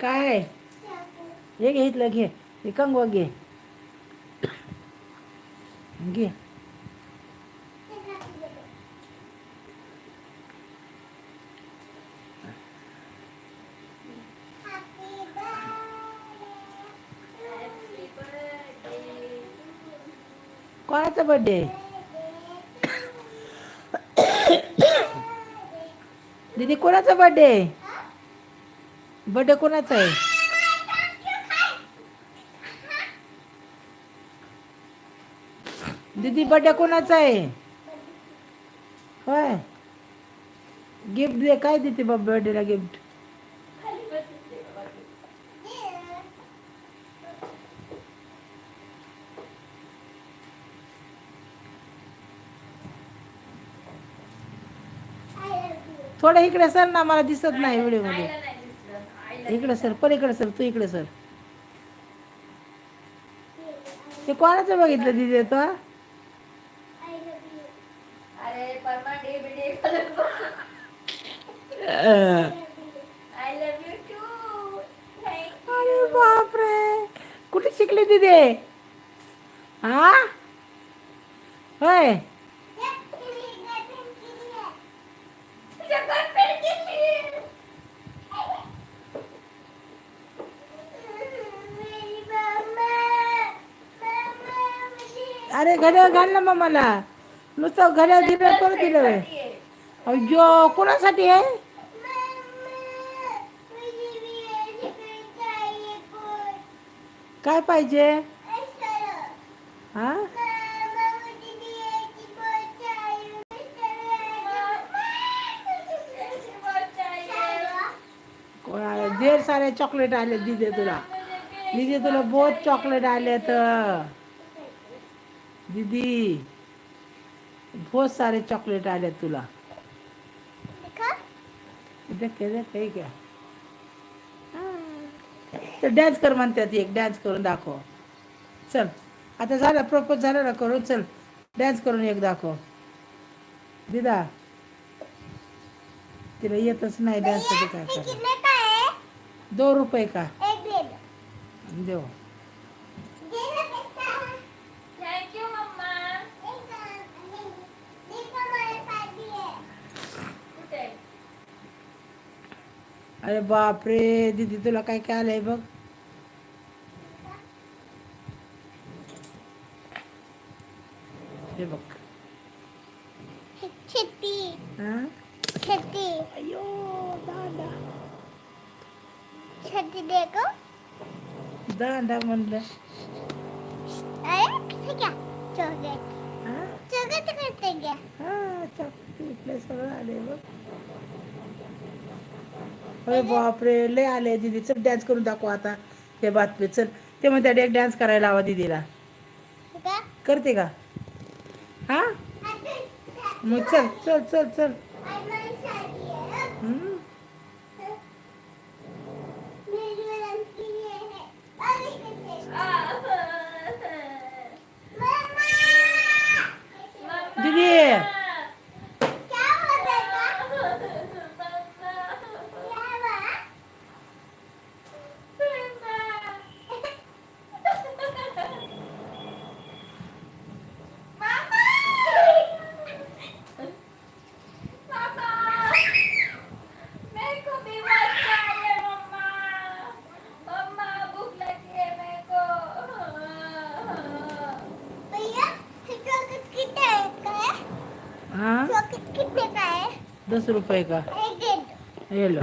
काय हे घे इथलं घे हे कंगवा घे घे कोणाचा बर्थडे दीदी कोणाचा बर्थडे बर्थडे कोणाचा आहे दीदी बर्थडे कोणाचा आहे होय गिफ्ट दे काय देते बाबा बर्थडेला गिफ्ट थोडं इकडे सर ना मला दिसत नाही व्हिडिओमध्ये इकडे सर पलीकडे सर तू इकडे सर ते कोणाचं बघितलं दिदी तो अरे बापरे कुठे शिकली दिदी हा होय अरे घड्याळ घाल ना मग मला नुसतं घड्याळ दिलं परत दिलं अय्यो कोणासाठी आहे काय पाहिजे हा ढेर सारे चॉकलेट आले दीदी तुला बहुत चॉकलेट आले तर दीदी बहुत सारे चॉकलेट आले तुला देख क्या तर डान्स कर म्हणतात एक डान्स करून दाखव चल आता झालं प्रपोज झालं ना करून चल डान्स करून एक दाखव दिदा तिला येतच नाही डान्स काय करायचं ₹2 का देऊ अरे बापरे दीदी तुला काय काय आलंय बघ हे बघ छत्री अयो दादा छत्री देखो दादा म्हणलं चॉकलेट करते क्या चॉकलेट सगळं आले बघ अरे बापरे लय आले दीदी चल डान्स करून दाखव आता हे बातमी चल ते म्हणते एक डान्स करायला हवा दीदीला करते का हा मग चल चल चल चल दीदी ₹10 का ये लो